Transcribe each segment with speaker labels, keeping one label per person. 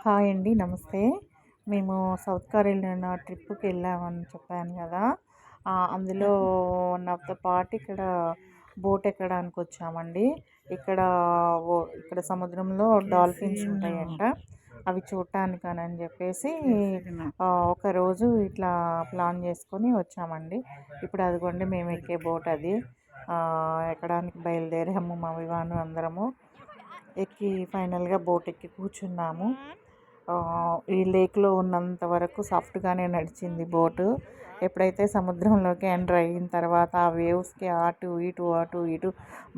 Speaker 1: Hi అండి. నమస్తే. మేము సౌత్ కేరళ ట్రిప్‌కి వెళ్ళామని చెప్పాను కదా! అందులో నాతో పాటు ఇక్కడ బోట్ ఎక్కడానికి వచ్చామండి. ఇక్కడ ఇక్కడ సముద్రంలో డాల్ఫిన్స్ ఉంటాయంట. అవి చూడటానికని చెప్పేసి ఒకరోజు ఇట్లా ప్లాన్ చేసుకొని వచ్చామండి. ఇప్పుడు అదిగోండి మేము ఎక్కే బోట్ అది. ఎక్కడానికి బయలుదేరాము మా వివాను అందరము. ఎక్కి ఫైనల్గా బోట్ ఎక్కి కూర్చున్నాము. ఈ లేక్లో ఉన్నంత వరకు సాఫ్ట్గానే నడిచింది బోటు. ఎప్పుడైతే సముద్రంలోకి ఎంటర్ అయిన తర్వాత ఆ వేవ్స్కి అటు ఇటు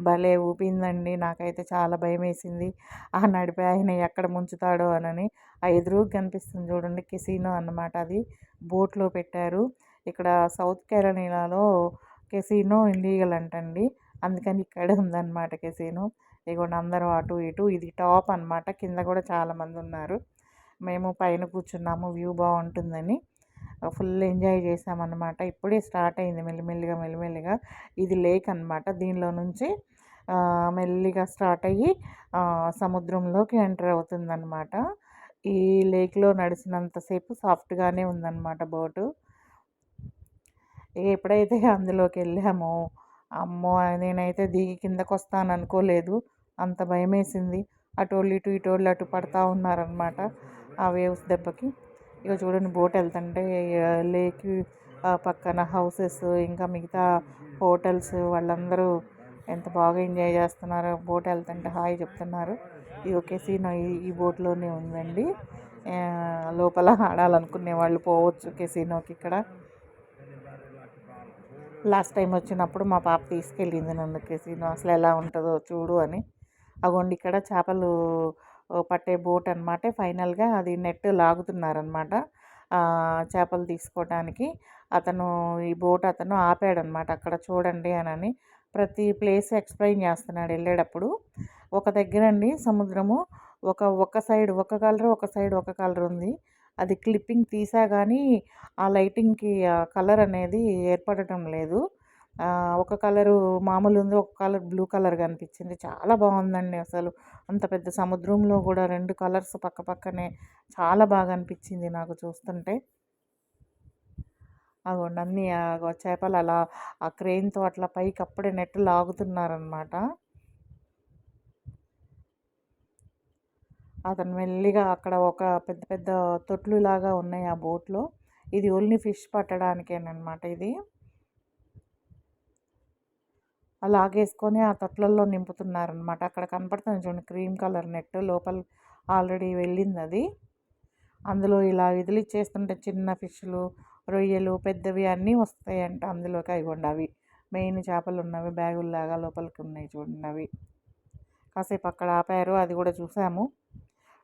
Speaker 1: భలే ఊపిందండి. నాకైతే చాలా భయం వేసింది. ఆ నడిపే ఆయన ఎక్కడ ముంచుతాడో అనని. ఆ ఎదురుగా కనిపిస్తుంది చూడండి, కెసినో అన్నమాట. అది బోట్లో పెట్టారు. ఇక్కడ సౌత్ కేరళలో కెసినో ఇల్లీగల్ అంటండి. అందుకని ఇక్కడే ఉందన్నమాట కెసినో. ఇదిగోండి అందరూ అటు ఇటు. ఇది టాప్ అన్నమాట. కింద కూడా చాలామంది ఉన్నారు. మేము పైన కూర్చున్నాము, వ్యూ బాగుంటుందని ఫుల్ ఎంజాయ్ చేసామన్నమాట. ఇప్పుడే స్టార్ట్ అయింది మెల్లిమెల్లిగా. ఇది లేక్ అన్నమాట. దీనిలో నుంచి మెల్లిగా స్టార్ట్ అయ్యి సముద్రంలోకి ఎంటర్ అవుతుందన్నమాట. ఈ లేక్లో నడిచినంతసేపు సాఫ్ట్గానే ఉందన్నమాట బోటు. ఎప్పుడైతే అందులోకి వెళ్ళామో అమ్మో, నేనైతే దిగి కిందకు వస్తాను అనుకోలేదు. అంత భయం వేసింది. అటోళ్ళు ఇటు ఇటోళ్ళు అటు పడతా ఉన్నారనమాట ఆ వేవ్స్ దెబ్బకి. ఇక చూడండి బోట్ వెళ్తుంటే లేక్ పక్కన హౌసెస్ ఇంకా మిగతా హోటల్స్ వాళ్ళందరూ ఎంత బాగా ఎంజాయ్ చేస్తున్నారో. బోట్ వెళ్తుంటే హాయ్ చెప్తున్నారు. ఇది కెసినో ఈ బోట్లోనే ఉందండి. లోపల ఆడాలనుకునే వాళ్ళు పోవచ్చు కెసినోకి. ఇక్కడ లాస్ట్ టైం వచ్చినప్పుడు మా పాప తీసుకెళ్ళింది నన్ను కెసినో. అసలు ఎలా ఉంటుందో చూడు అని. అగోండి ఇక్కడ చేపలు పట్టే బోట్ అనమాట. ఫైనల్గా అది నెట్ లాగుతున్నారనమాట చేపలు తీసుకోవడానికి. ఈ బోట్ అతను ఆపాడనమాట అక్కడ చూడండి అని. ప్రతి ప్లేస్ ఎక్స్ప్లెయిన్ చేస్తున్నాడు వెళ్ళేటప్పుడు. ఒక దగ్గర అండి సముద్రము ఒక సైడ్ ఒక కలర్, ఒక సైడ్ ఒక కలర్ ఉంది. అది క్లిప్పింగ్ తీసా కానీ ఆ లైటింగ్కి ఆ కలర్ అనేది ఏర్పడటం లేదు. ఒక కలరు మామూలు ఉంది, ఒక కలర్ బ్లూ కలర్ కనిపించింది. చాలా బాగుందండి అసలు. అంత పెద్ద సముద్రంలో కూడా రెండు కలర్స్ పక్క పక్కనే చాలా బాగా అనిపించింది నాకు చూస్తుంటే. అగోండి అన్ని చేపలు అలా ఆ క్రెయిన్తో అట్లా పైకి అప్పుడే నెట్ లాగుతున్నారనమాట. అతను మెల్లిగా అక్కడ ఒక పెద్ద పెద్ద తొట్లు లాగా ఉన్నాయి ఆ బోట్లో. ఇది ఓన్లీ ఫిష్ పట్టడానికేనమాట. ఇది లాగేసుకొని ఆ తొట్లల్లో నింపుతున్నారనమాట. అక్కడ కనపడుతుంది చూడండి క్రీమ్ కలర్ నెట్. లోపల ఆల్రెడీ వెళ్ళింది అది. అందులో ఇలా విదిలిచ్చేస్తుంటే చిన్న ఫిష్లు, రొయ్యలు, పెద్దవి అన్నీ వస్తాయంట అందులోకి. అయిపోండి అవి మెయిన్ చేపలు ఉన్నవి బ్యాగుల్లాగా లోపలికి ఉన్నాయి చూడండి అవి. కాసేపు అక్కడ ఆపారు, అది కూడా చూసాము.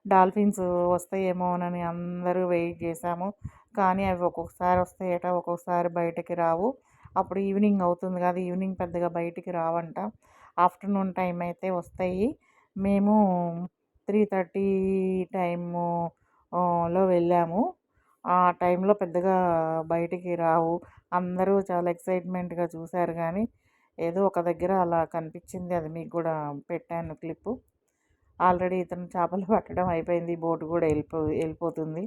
Speaker 1: డాల్ఫిన్స్ వస్తాయేమోనని అందరూ వెయిట్ చేసాము. కానీ అవి ఒక్కొక్కసారి వస్తాయట, ఒక్కొక్కసారి బయటకి రావు. అప్పుడు ఈవినింగ్ అవుతుంది కదా, ఈవినింగ్ పెద్దగా బయటికి రావంట. ఆఫ్టర్నూన్ టైం అయితే వస్తాయి. మేము 3:30 టైంలో వెళ్ళాము. ఆ టైంలో పెద్దగా బయటికి రావు. అందరూ చాలా ఎక్సైట్మెంట్గా చూశారు. కానీ ఏదో ఒక దగ్గర అలా కనిపించింది. అది మీకు కూడా పెట్టాను క్లిప్పు. ఆల్రెడీ ఇతను చేపలు పట్టడం అయిపోయింది. బోటు కూడా వెళ్ళిపోతుంది.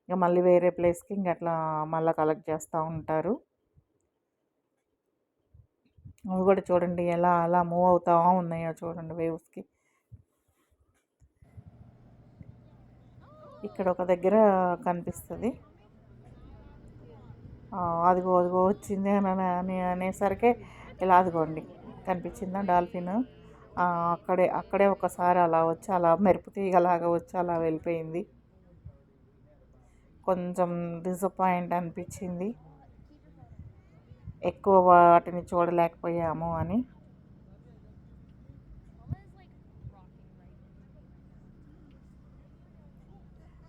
Speaker 1: ఇక మళ్ళీ వేరే ప్లేస్కి ఇంక అట్లా మళ్ళీ కలెక్ట్ చేస్తూ ఉంటారు. అవి కూడా చూడండి ఎలా అలా మూవ్ అవుతూ ఉన్నాయో చూడండి వేవ్స్కి. ఇక్కడ ఒక దగ్గర కనిపిస్తుంది. అదిగో వచ్చింది అని అనేసరికి ఇలా అదిగోండి కనిపించిందా డాల్ఫిన్. అక్కడే ఒకసారి అలా వచ్చి అలా మెరుపు తీగలాగా వచ్చి అలా వెళ్ళిపోయింది. కొంచెం డిసప్పాయింట్ అనిపించింది, ఎక్కువ వాటిని చూడలేకపోయాము అని.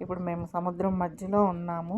Speaker 1: ఇప్పుడు మేము సముద్రం మధ్యలో ఉన్నాము.